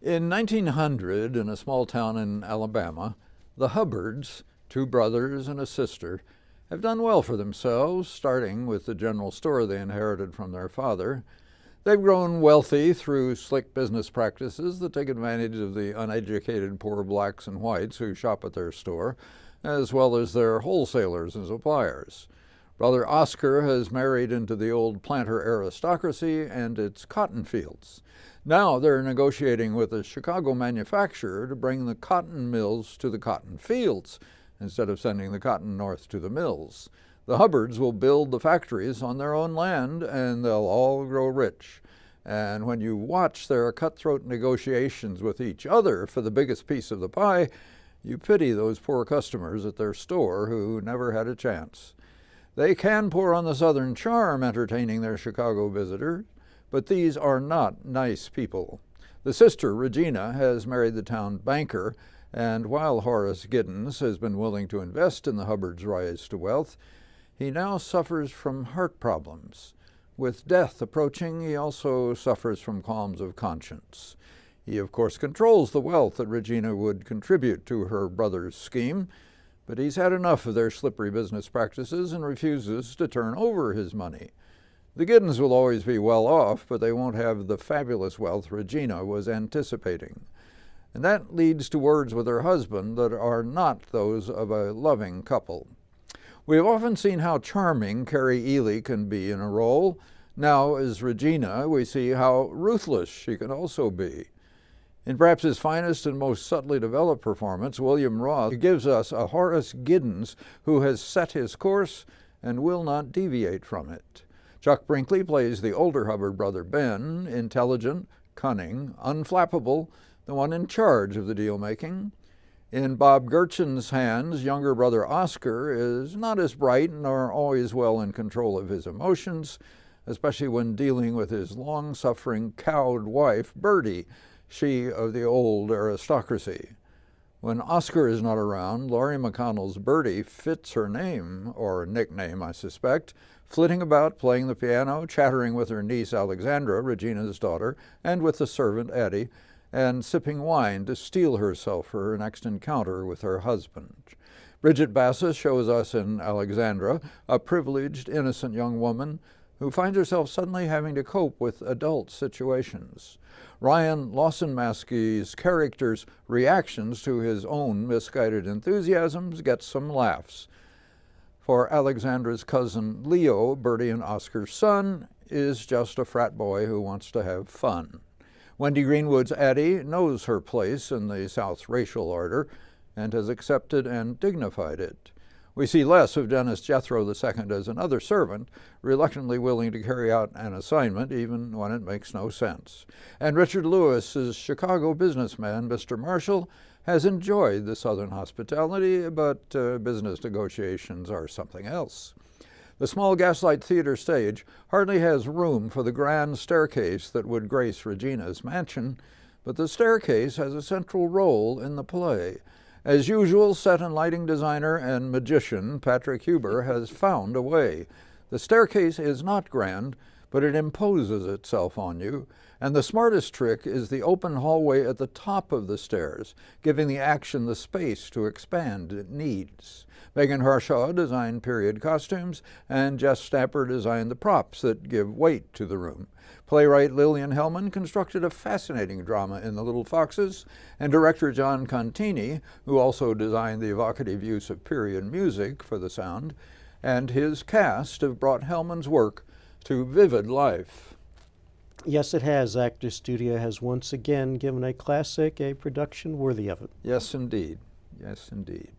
In 1900, in a small town in Alabama, the Hubbards, two brothers and a sister, have done well for themselves, starting with the general store they inherited from their father. They've grown wealthy through slick business practices that take advantage of the uneducated poor blacks and whites who shop at their store, as well as their wholesalers and suppliers. Brother Oscar has married into the old planter aristocracy and its cotton fields. Now they're negotiating with a Chicago manufacturer to bring the cotton mills to the cotton fields instead of sending the cotton north to the mills. The Hubbards will build the factories on their own land and they'll all grow rich. And when you watch their cutthroat negotiations with each other for the biggest piece of the pie, you pity those poor customers at their store who never had a chance. They can pour on the Southern charm entertaining their Chicago visitors, but these are not nice people. The sister, Regina, has married the town banker, and while Horace Giddens has been willing to invest in the Hubbards' rise to wealth, he now suffers from heart problems. With death approaching, he also suffers from qualms of conscience. He, of course, controls the wealth that Regina would contribute to her brother's scheme, but he's had enough of their slippery business practices and refuses to turn over his money. The Giddens will always be well off, but they won't have the fabulous wealth Regina was anticipating. And that leads to words with her husband that are not those of a loving couple. We have often seen how charming Carrie Eley can be in a role. Now, as Regina, we see how ruthless she can also be. In perhaps his finest and most subtly developed performance, William Roth gives us a Horace Giddens who has set his course and will not deviate from it. Chuck Brinkley plays the older Hubbard brother Ben, intelligent, cunning, unflappable, the one in charge of the deal-making. In Bob Gertchen's hands, younger brother Oscar is not as bright nor always well in control of his emotions, especially when dealing with his long-suffering, cowed wife, Bertie, she of the old aristocracy. When Oscar is not around, Laurie McConnell's Bertie fits her name, or nickname, I suspect, flitting about, playing the piano, chattering with her niece Alexandra, Regina's daughter, and with the servant Eddie, and sipping wine to steel herself for her next encounter with her husband. Bridget Bassis shows us in Alexandra a privileged, innocent young woman who finds herself suddenly having to cope with adult situations. Ryan Lawson-Maskey's character's reactions to his own misguided enthusiasms get some laughs. For Alexandra's cousin Leo, Bertie and Oscar's son, is just a frat boy who wants to have fun. Wendy Greenwood's Addie knows her place in the South's racial order and has accepted and dignified it. We see less of Dennis Jethro II as another servant, reluctantly willing to carry out an assignment even when it makes no sense. And Richard Lewis's Chicago businessman, Mr. Marshall, has enjoyed the Southern hospitality, but business negotiations are something else. The small Gaslight Theater stage hardly has room for the grand staircase that would grace Regina's mansion, but the staircase has a central role in the play. As usual, set and lighting designer and magician Patrick Huber has found a way. The staircase is not grand, but it imposes itself on you, and the smartest trick is the open hallway at the top of the stairs, giving the action the space to expand it needs. Megan Harshaw designed period costumes, and Jess Stamper designed the props that give weight to the room. Playwright Lillian Hellman constructed a fascinating drama in The Little Foxes, and director John Contini, who also designed the evocative use of period music for the sound, and his cast have brought Hellman's work to vivid life. Yes, it has. Actors Studio has once again given a classic a production worthy of it. Yes, indeed. Yes, indeed.